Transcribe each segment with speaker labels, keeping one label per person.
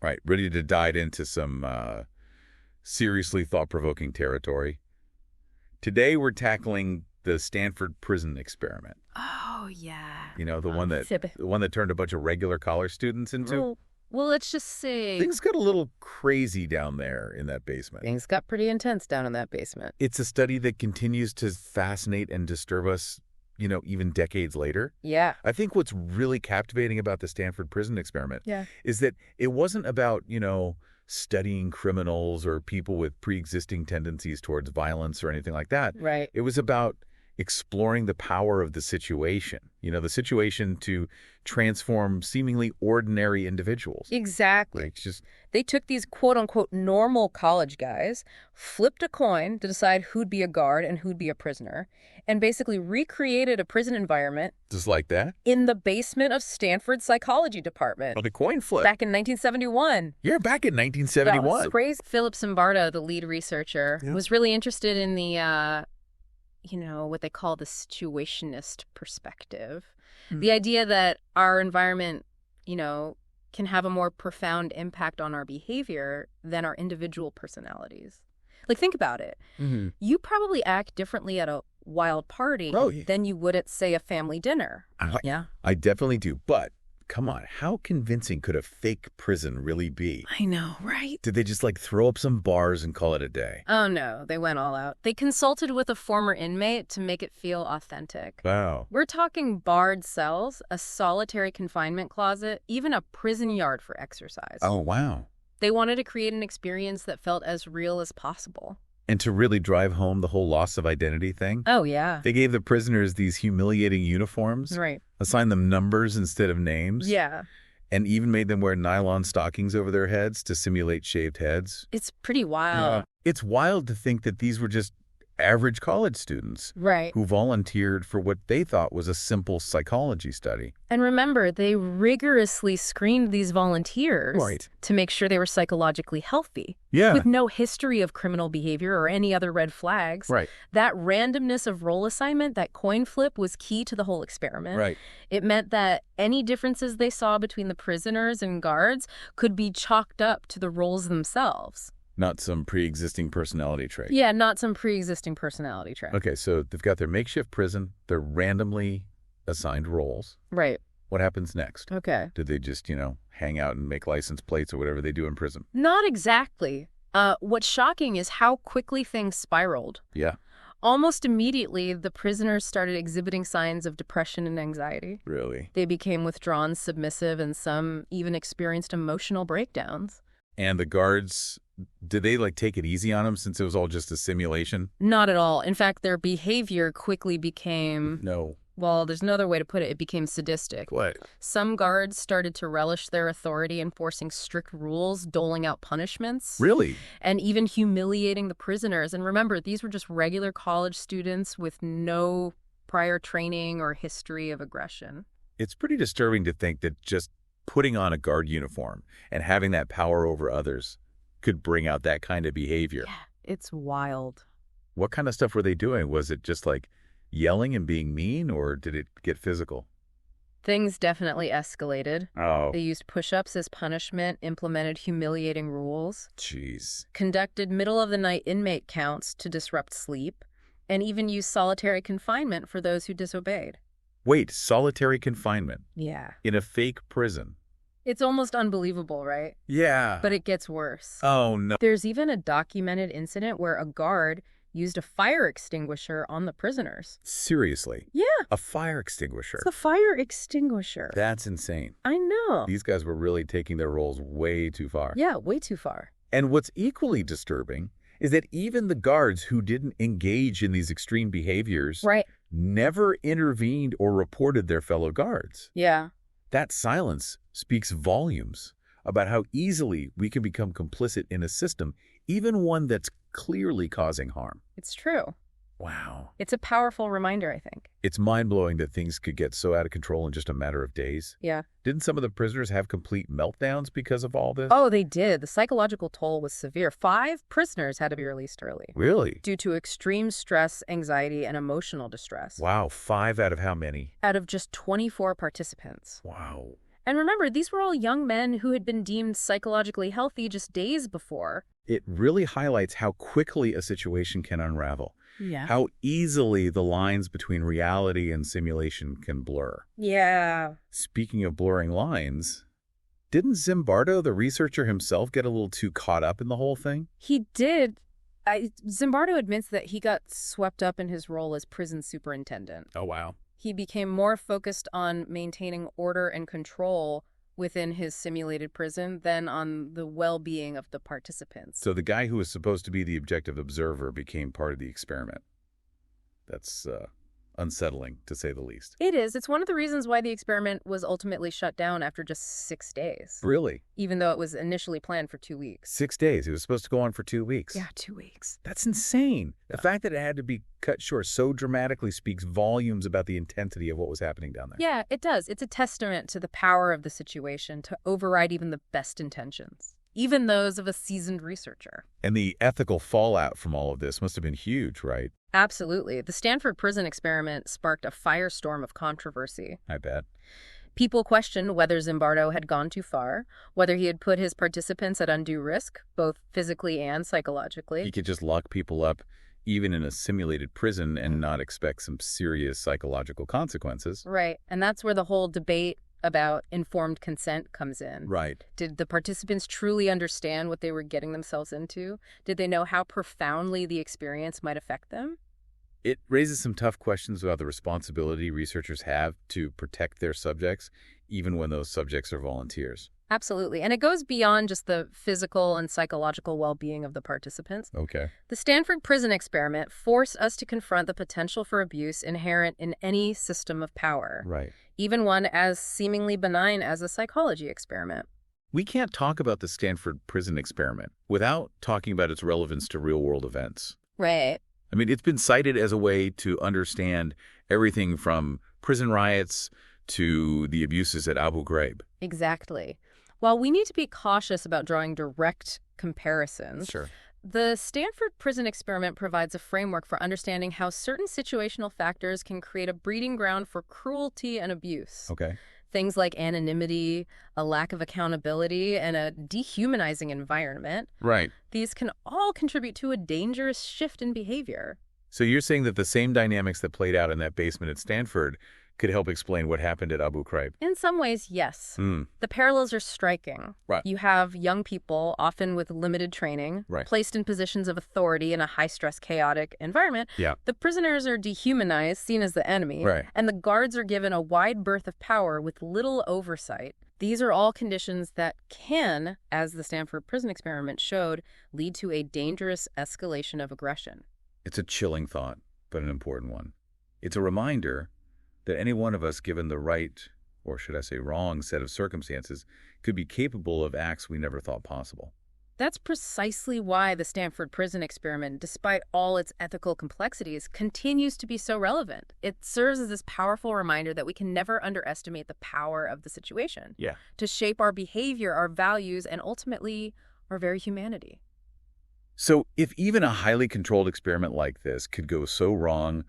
Speaker 1: Right, ready to dive into some seriously thought-provoking territory. Today we're tackling the Stanford Prison Experiment.
Speaker 2: Oh, yeah.
Speaker 1: You know, the one that turned a bunch of regular college students into...
Speaker 2: Well, let's just say...
Speaker 1: Things got a little crazy down there in that basement.
Speaker 2: Things got pretty intense down in that basement.
Speaker 1: It's a study that continues to fascinate and disturb us, you know, even decades later.
Speaker 2: Yeah.
Speaker 1: I think what's really captivating about the Stanford Prison Experiment is that it wasn't about, you know, studying criminals or people with pre-existing tendencies towards violence or anything like that.
Speaker 2: Right.
Speaker 1: It was about exploring the power of the situation, you know, the situation to transform seemingly ordinary individuals.
Speaker 2: Exactly.
Speaker 1: Like just
Speaker 2: They took these quote-unquote normal college guys, flipped a coin to decide who'd be a guard and who'd be a prisoner, and basically recreated a prison environment
Speaker 1: just like that.
Speaker 2: in the basement of Stanford's psychology department.
Speaker 1: Oh, the coin flip.
Speaker 2: Back in 1971.
Speaker 1: Yeah, back in 1971.
Speaker 2: That was crazy. Philip Zimbardo, the lead researcher, was really interested in the, you know, what they call the situationist perspective. The idea that our environment, you know, can have a more profound impact on our behavior than our individual personalities. Like, think about it. You probably act differently at a wild party than you would at, say, a family dinner.
Speaker 1: I definitely do. But come on, how convincing could a fake prison really be?
Speaker 2: I know, right?
Speaker 1: Did they just like throw up some bars and call it a day?
Speaker 2: Oh, no, they went all out. They consulted with a former inmate to make it feel authentic.
Speaker 1: Wow.
Speaker 2: We're talking barred cells, a solitary confinement closet, even a prison yard for exercise.
Speaker 1: Oh, wow.
Speaker 2: They wanted to create an experience that felt as real as possible.
Speaker 1: And to really drive home the whole loss of identity thing?
Speaker 2: Oh, yeah.
Speaker 1: They gave the prisoners these humiliating uniforms.
Speaker 2: Right.
Speaker 1: Assigned them numbers instead of names.
Speaker 2: Yeah.
Speaker 1: And even made them wear nylon stockings over their heads to simulate shaved heads.
Speaker 2: It's pretty wild.
Speaker 1: It's wild to think that these were just average college students.
Speaker 2: Right.
Speaker 1: Who volunteered for what they thought was a simple psychology study.
Speaker 2: And remember, they rigorously screened these volunteers to make sure they were psychologically healthy.
Speaker 1: Yeah.
Speaker 2: With no history of criminal behavior or any other red flags.
Speaker 1: Right.
Speaker 2: That randomness of role assignment, that coin flip, was key to the whole experiment.
Speaker 1: Right.
Speaker 2: It meant that any differences they saw between the prisoners and guards could be chalked up to the roles themselves.
Speaker 1: Not some pre-existing personality trait.
Speaker 2: Yeah, not some pre-existing personality trait.
Speaker 1: Okay, so they've got their makeshift prison. They're randomly assigned roles.
Speaker 2: Right.
Speaker 1: What happens next?
Speaker 2: Okay.
Speaker 1: Do they just, you know, hang out and make license plates or whatever they do in prison?
Speaker 2: Not exactly. What's shocking is how quickly things spiraled.
Speaker 1: Yeah.
Speaker 2: Almost immediately, the prisoners started exhibiting signs of depression and anxiety.
Speaker 1: Really?
Speaker 2: They became withdrawn, submissive, and some even experienced emotional breakdowns.
Speaker 1: And the guards, did they like take it easy on them since it was all just a simulation?
Speaker 2: Not at all. In fact, their behavior quickly became...
Speaker 1: No.
Speaker 2: Well, there's no other way to put it. It became sadistic.
Speaker 1: What?
Speaker 2: Some guards started to relish their authority, enforcing strict rules, doling out punishments.
Speaker 1: Really?
Speaker 2: And even humiliating the prisoners. And remember, these were just regular college students with no prior training or history of aggression.
Speaker 1: It's pretty disturbing to think that just putting on a guard uniform and having that power over others could bring out that kind of behavior.
Speaker 2: Yeah, it's wild.
Speaker 1: What kind of stuff were they doing? Was it just like yelling and being mean, or did it get physical?
Speaker 2: Things definitely escalated.
Speaker 1: Oh.
Speaker 2: They used push-ups as punishment, implemented humiliating rules.
Speaker 1: Jeez.
Speaker 2: Conducted middle-of-the-night inmate counts to disrupt sleep, and even used solitary confinement for those who disobeyed.
Speaker 1: Wait, solitary confinement?
Speaker 2: Yeah.
Speaker 1: In a fake prison?
Speaker 2: It's almost unbelievable, right?
Speaker 1: Yeah.
Speaker 2: But it gets worse.
Speaker 1: Oh, no.
Speaker 2: There's even a documented incident where a guard used a fire extinguisher on the prisoners.
Speaker 1: Seriously?
Speaker 2: Yeah.
Speaker 1: A fire extinguisher?
Speaker 2: It's a fire extinguisher.
Speaker 1: That's insane.
Speaker 2: I know.
Speaker 1: These guys were really taking their roles way too far.
Speaker 2: Yeah, way too far.
Speaker 1: And what's equally disturbing is that even the guards who didn't engage in these extreme behaviors never intervened or reported their fellow guards.
Speaker 2: Yeah.
Speaker 1: That silence speaks volumes about how easily we can become complicit in a system, even one that's clearly causing harm.
Speaker 2: It's true.
Speaker 1: Wow.
Speaker 2: It's a powerful reminder, I think.
Speaker 1: It's mind-blowing that things could get so out of control in just a matter of days.
Speaker 2: Yeah.
Speaker 1: Didn't some of the prisoners have complete meltdowns because of all this?
Speaker 2: Oh, they did. The psychological toll was severe. 5 prisoners had to be released early.
Speaker 1: Really?
Speaker 2: Due to extreme stress, anxiety, and emotional distress.
Speaker 1: Wow, 5 out of how many?
Speaker 2: Out of just 24 participants.
Speaker 1: Wow.
Speaker 2: And remember, these were all young men who had been deemed psychologically healthy just days before.
Speaker 1: It really highlights how quickly a situation can unravel.
Speaker 2: Yeah.
Speaker 1: How easily the lines between reality and simulation can blur.
Speaker 2: Yeah.
Speaker 1: Speaking of blurring lines, didn't Zimbardo, the researcher himself, get a little too caught up in the whole thing?
Speaker 2: He did. Zimbardo admits that he got swept up in his role as prison superintendent.
Speaker 1: Oh, wow.
Speaker 2: He became more focused on maintaining order and control within his simulated prison than on the well-being of the participants.
Speaker 1: So the guy who was supposed to be the objective observer became part of the experiment. That's unsettling, to say the least.
Speaker 2: It is. It's one of the reasons why the experiment was ultimately shut down after just 6 days.
Speaker 1: Really?
Speaker 2: Even though it was initially planned for 2 weeks.
Speaker 1: 6 days. It was supposed to go on for 2 weeks.
Speaker 2: Yeah, 2 weeks.
Speaker 1: That's insane. The fact that it had to be cut short so dramatically speaks volumes about the intensity of what was happening down there.
Speaker 2: Yeah, it does. It's a testament to the power of the situation to override even the best intentions, even those of a seasoned researcher.
Speaker 1: And the ethical fallout from all of this must have been huge, right?
Speaker 2: Absolutely. The Stanford Prison Experiment sparked a firestorm of controversy.
Speaker 1: I bet.
Speaker 2: People questioned whether Zimbardo had gone too far, whether he had put his participants at undue risk, both physically and psychologically.
Speaker 1: He could just lock people up, even in a simulated prison, and not expect some serious psychological consequences.
Speaker 2: Right. And that's where the whole debate about informed consent comes in.
Speaker 1: Right.
Speaker 2: Did the participants truly understand what they were getting themselves into? Did they know how profoundly the experience might affect them?
Speaker 1: It raises some tough questions about the responsibility researchers have to protect their subjects, even when those subjects are volunteers.
Speaker 2: Absolutely. And it goes beyond just the physical and psychological well-being of the participants.
Speaker 1: Okay.
Speaker 2: The Stanford Prison Experiment forced us to confront the potential for abuse inherent in any system of power.
Speaker 1: Right.
Speaker 2: Even one as seemingly benign as a psychology experiment.
Speaker 1: We can't talk about the Stanford Prison Experiment without talking about its relevance to real-world events.
Speaker 2: Right.
Speaker 1: I mean, it's been cited as a way to understand everything from prison riots to the abuses at Abu Ghraib.
Speaker 2: Exactly. While we need to be cautious about drawing direct comparisons,
Speaker 1: Sure.
Speaker 2: The Stanford Prison Experiment provides a framework for understanding how certain situational factors can create a breeding ground for cruelty and abuse.
Speaker 1: Okay.
Speaker 2: Things like anonymity, a lack of accountability, and a dehumanizing environment.
Speaker 1: Right.
Speaker 2: These can all contribute to a dangerous shift in behavior.
Speaker 1: So you're saying that the same dynamics that played out in that basement at Stanford could help explain what happened at Abu Ghraib?
Speaker 2: In some ways, yes. The parallels are striking.
Speaker 1: Right.
Speaker 2: You have young people, often with limited training,
Speaker 1: Right.
Speaker 2: placed in positions of authority in a high-stress, chaotic environment.
Speaker 1: Yeah.
Speaker 2: The prisoners are dehumanized, seen as the enemy,
Speaker 1: Right.
Speaker 2: and the guards are given a wide berth of power with little oversight. These are all conditions that can, as the Stanford Prison Experiment showed, lead to a dangerous escalation of aggression.
Speaker 1: It's a chilling thought, but an important one. It's a reminder that any one of us, given the right, or should I say wrong, set of circumstances, could be capable of acts we never thought possible.
Speaker 2: That's precisely why the Stanford Prison Experiment, despite all its ethical complexities, continues to be so relevant. It serves as this powerful reminder that we can never underestimate the power of the situation to shape our behavior, our values, and ultimately our very humanity.
Speaker 1: So if even a highly controlled experiment like this could go so wrong,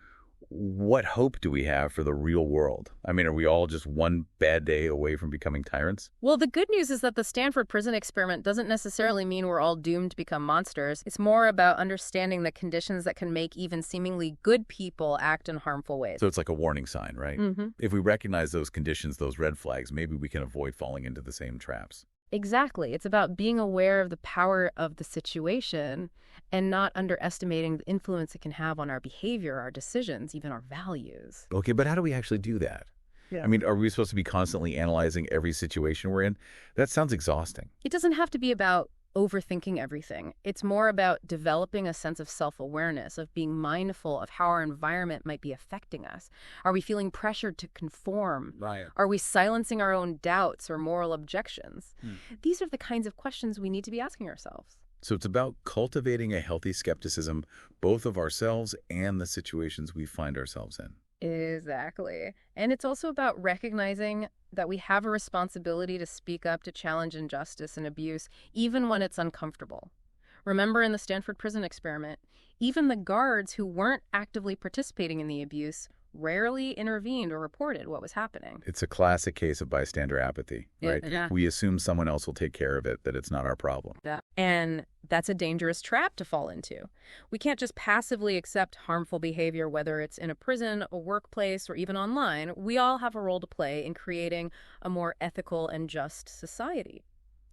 Speaker 1: what hope do we have for the real world? I mean, are we all just one bad day away from becoming tyrants?
Speaker 2: Well, the good news is that the Stanford Prison Experiment doesn't necessarily mean we're all doomed to become monsters. It's more about understanding the conditions that can make even seemingly good people act in harmful ways.
Speaker 1: So it's like a warning sign, right?
Speaker 2: Mm-hmm.
Speaker 1: If we recognize those conditions, those red flags, maybe we can avoid falling into the same traps.
Speaker 2: Exactly. It's about being aware of the power of the situation and not underestimating the influence it can have on our behavior, our decisions, even our values.
Speaker 1: Okay, but how do we actually do that? I mean, are we supposed to be constantly analyzing every situation we're in? That sounds exhausting.
Speaker 2: It doesn't have to be about overthinking everything. It's more about developing a sense of self-awareness, of being mindful of how our environment might be affecting us. Are we feeling pressured to conform?
Speaker 1: Right.
Speaker 2: Are we silencing our own doubts or moral objections? These are the kinds of questions we need to be asking ourselves.
Speaker 1: So it's about cultivating a healthy skepticism, both of ourselves and the situations we find ourselves in.
Speaker 2: Exactly. And it's also about recognizing that we have a responsibility to speak up to challenge injustice and abuse, even when it's uncomfortable. Remember in the Stanford Prison Experiment, even the guards who weren't actively participating in the abuse rarely intervened or reported what was happening.
Speaker 1: It's a classic case of bystander apathy, right?
Speaker 2: Yeah.
Speaker 1: We assume someone else will take care of it, that it's not our problem.
Speaker 2: Yeah. And that's a dangerous trap to fall into. We can't just passively accept harmful behavior, whether it's in a prison, a workplace, or even online. We all have a role to play in creating a more ethical and just society.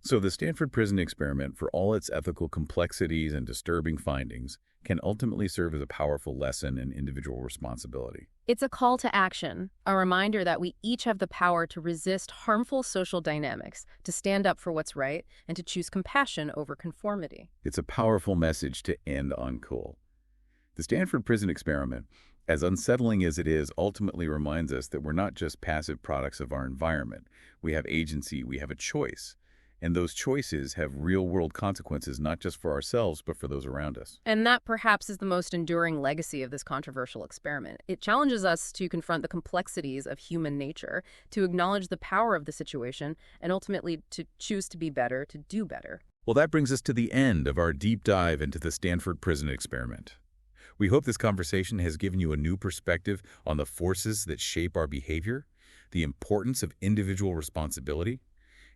Speaker 1: So the Stanford Prison Experiment, for all its ethical complexities and disturbing findings, can ultimately serve as a powerful lesson in individual responsibility.
Speaker 2: It's a call to action, a reminder that we each have the power to resist harmful social dynamics, to stand up for what's right, and to choose compassion over conformity.
Speaker 1: It's a powerful message to end on cool. The Stanford Prison Experiment, as unsettling as it is, ultimately reminds us that we're not just passive products of our environment. We have agency, we have a choice. And those choices have real-world consequences, not just for ourselves, but for those around us.
Speaker 2: And that perhaps is the most enduring legacy of this controversial experiment. It challenges us to confront the complexities of human nature, to acknowledge the power of the situation, and ultimately to choose to be better, to do better.
Speaker 1: Well, that brings us to the end of our deep dive into the Stanford Prison Experiment. We hope this conversation has given you a new perspective on the forces that shape our behavior, the importance of individual responsibility,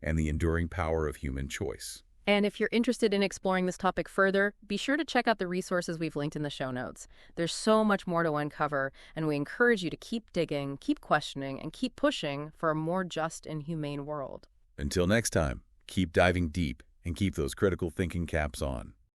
Speaker 1: and the enduring power of human choice.
Speaker 2: And if you're interested in exploring this topic further, be sure to check out the resources we've linked in the show notes. There's so much more to uncover, and we encourage you to keep digging, keep questioning, and keep pushing for a more just and humane world.
Speaker 1: Until next time, keep diving deep and keep those critical thinking caps on.